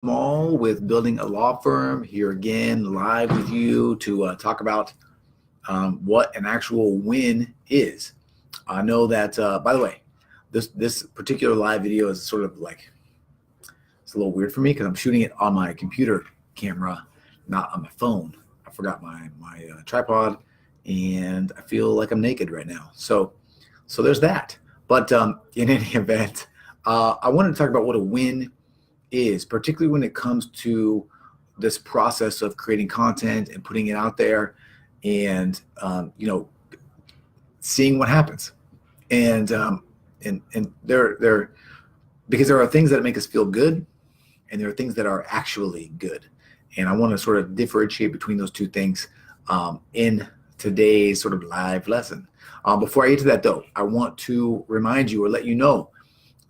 Small with building a law firm here again, live with you to talk about what an actual win is. I know that, by the way, this particular live video is sort of like, it's a little weird for me because I'm shooting it on my computer camera, not on my phone. I forgot my tripod, and I feel like I'm naked right now. So there's that. But in any event, I wanted to talk about what a win is, particularly when it comes to this process of creating content and putting it out there, and seeing what happens. And there because there are things that make us feel good, and there are things that are actually good. And I want to sort of differentiate between those two things in today's sort of live lesson. Before I get to that, though, I want to remind you or let you know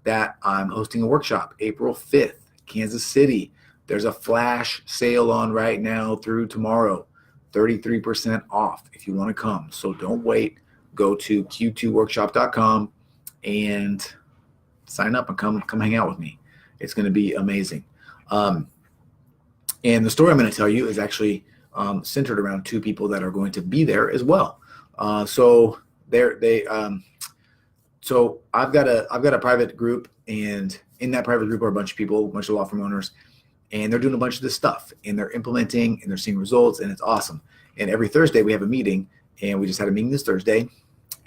that I'm hosting a workshop April 5th, Kansas City. There's a flash sale on right now through tomorrow, 33% off if you want to come. So don't wait. Go to q2workshop.com and sign up and come hang out with me. It's going to be amazing. And the story I'm going to tell you is actually centered around two people that are going to be there as well. So I've got a private group, and in that private group are a bunch of people, a bunch of law firm owners, and they're doing a bunch of this stuff, and they're implementing, and they're seeing results, and it's awesome. And every Thursday we have a meeting, and we just had a meeting this Thursday,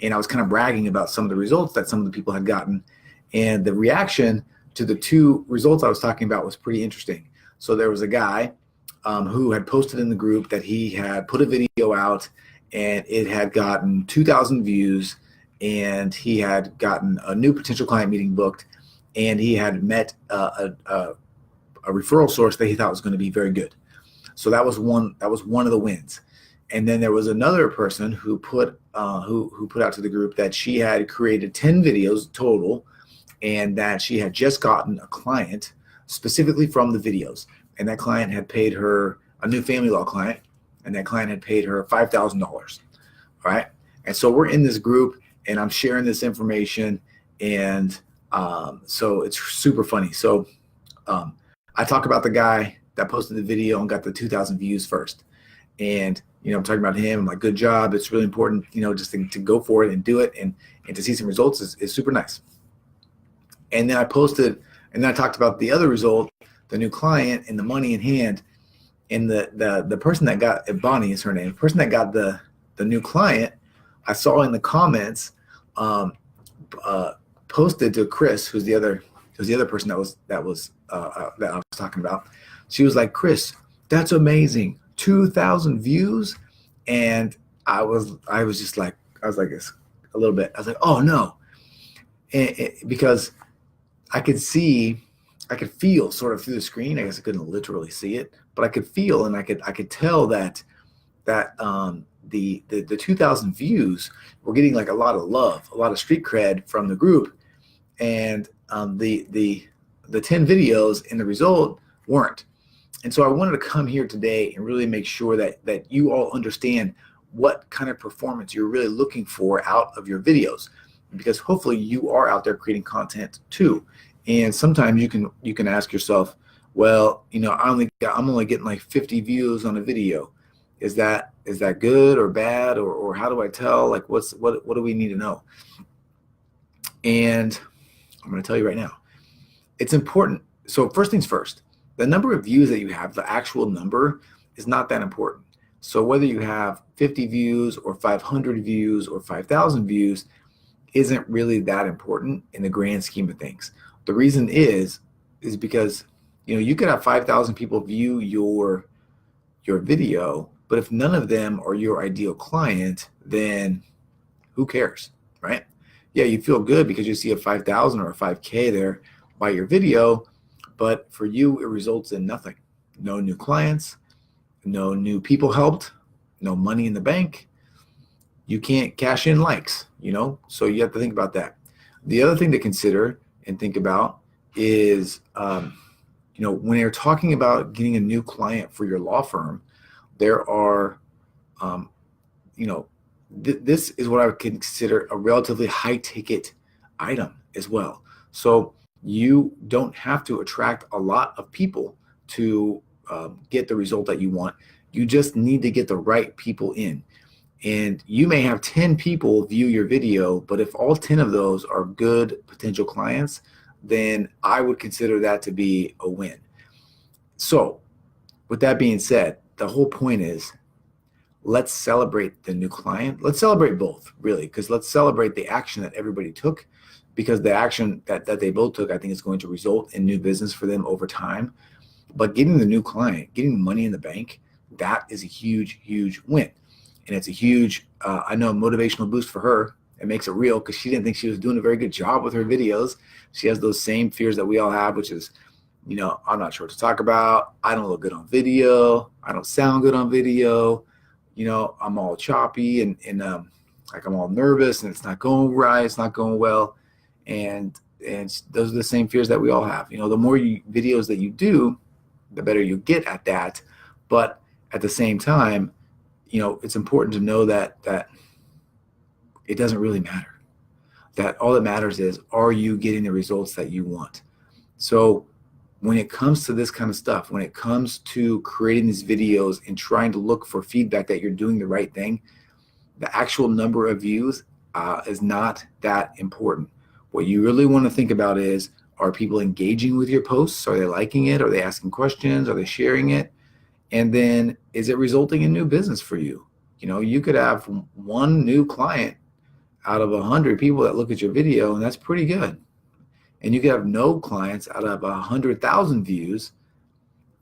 and I was kind of bragging about some of the results that some of the people had gotten, and the reaction to the two results I was talking about was pretty interesting. So there was a guy who had posted in the group that he had put a video out, and it had gotten 2,000 views, and he had gotten a new potential client meeting booked, and he had met a referral source that he thought was going to be very good. So that was one of the wins. And then there was another person who put out to the group that she had created 10 videos total, and that she had just gotten a client specifically from the videos. And that client had paid her, a new family law client, and that client had paid her $5,000. All right. And so we're in this group, and I'm sharing this information, and so it's super funny. So I talk about the guy that posted the video and got the 2,000 views first. And, I'm talking about him. I'm like, good job. It's really important, just to go for it and do it, and to see some results is super nice. And then I posted, and then I talked about the other result, the new client and the money in hand. And the person that got, Bonnie is her name, the person that got the new client, I saw in the comments, posted to Chris, who's the other person that I was talking about. She was like, Chris, that's amazing, 2,000 views. And I was just like, a little bit. I was like, oh no, because I could feel sort of through the screen. I guess I couldn't literally see it, but I could feel, and I could tell that the 2,000 views were getting like a lot of love, a lot of street cred from the group, and the 10 videos in the result weren't. And so I wanted to come here today and really make sure that you all understand what kind of performance you're really looking for out of your videos, because hopefully you are out there creating content too. And sometimes you can ask yourself, well, I'm only getting like 50 views on a video. Is that good or bad, or how do I tell? Like, what do we need to know? And I'm going to tell you right now, it's important. So first things first, the number of views that you have, the actual number, is not that important. So whether you have 50 views or 500 views or 5,000 views isn't really that important in the grand scheme of things. The reason is because you could have 5,000 people view your video, but if none of them are your ideal client, then who cares, right? Yeah, you feel good because you see a 5,000 or a 5K there by your video, but for you it results in nothing. No new clients, no new people helped, no money in the bank. You can't cash in likes, so you have to think about that. The other thing to consider and think about is, when you're talking about getting a new client for your law firm, there are, this is what I would consider a relatively high ticket item as well. So you don't have to attract a lot of people to get the result that you want. You just need to get the right people in. And you may have 10 people view your video, but if all 10 of those are good potential clients, then I would consider that to be a win. So with that being said, the whole point is, let's celebrate the new client. Let's celebrate both, really, because let's celebrate the action that everybody took, because the action that they both took, I think, is going to result in new business for them over time. But getting the new client, getting money in the bank, that is a huge, huge win. And it's a huge, I know, motivational boost for her. It makes it real because she didn't think she was doing a very good job with her videos. She has those same fears that we all have, which is, I'm not sure what to talk about. I don't look good on video. I don't sound good on video. I'm all choppy and like I'm all nervous and it's not going right. It's not going well. And those are the same fears that we all have. The more videos that you do, the better you get at that. But at the same time, it's important to know that it doesn't really matter. That all that matters is, are you getting the results that you want? So when it comes to this kind of stuff, when it comes to creating these videos and trying to look for feedback that you're doing the right thing, the actual number of views is not that important. What you really want to think about is, are people engaging with your posts? Are they liking it? Are they asking questions? Are they sharing it? And then is it resulting in new business for you? You could have one new client out of 100 people that look at your video, and that's pretty good. And you could have no clients out of 100,000 views,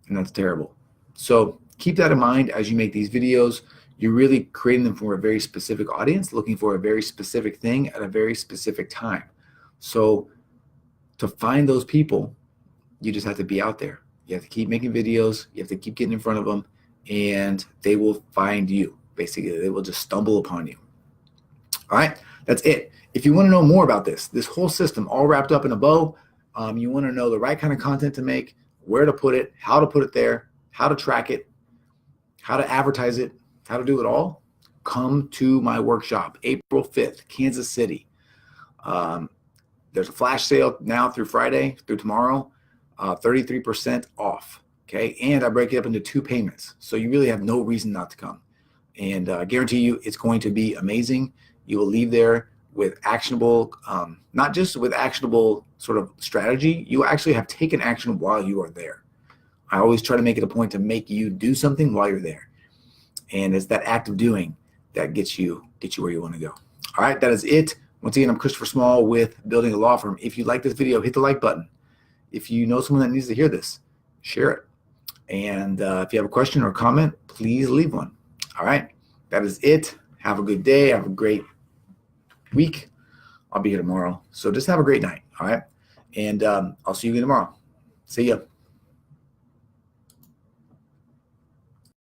and that's terrible. So keep that in mind as you make these videos. You're really creating them for a very specific audience, looking for a very specific thing at a very specific time. So to find those people, you just have to be out there. You have to keep making videos. You have to keep getting in front of them, and they will find you. Basically, they will just stumble upon you. All right, that's it. If you want to know more about this whole system all wrapped up in a bow, you want to know the right kind of content to make, where to put it, how to put it there, how to track it, how to advertise it, how to do it all, come to my workshop, April 5th, Kansas City. There's a flash sale now through Friday, through tomorrow, 33% off, okay? And I break it up into 2 payments, so you really have no reason not to come. And I guarantee you it's going to be amazing. You will leave there with actionable, not just with actionable sort of strategy, you actually have taken action while you are there. I always try to make it a point to make you do something while you're there. And it's that act of doing that gets you where you want to go. All right, that is it. Once again, I'm Christopher Small with Building a Law Firm. If you like this video, hit the like button. If you know someone that needs to hear this, share it. And if you have a question or comment, please leave one. All right, that is it. Have a good day. Have a great week. I'll be here tomorrow. So just have a great night. All right. And I'll see you again tomorrow. See ya.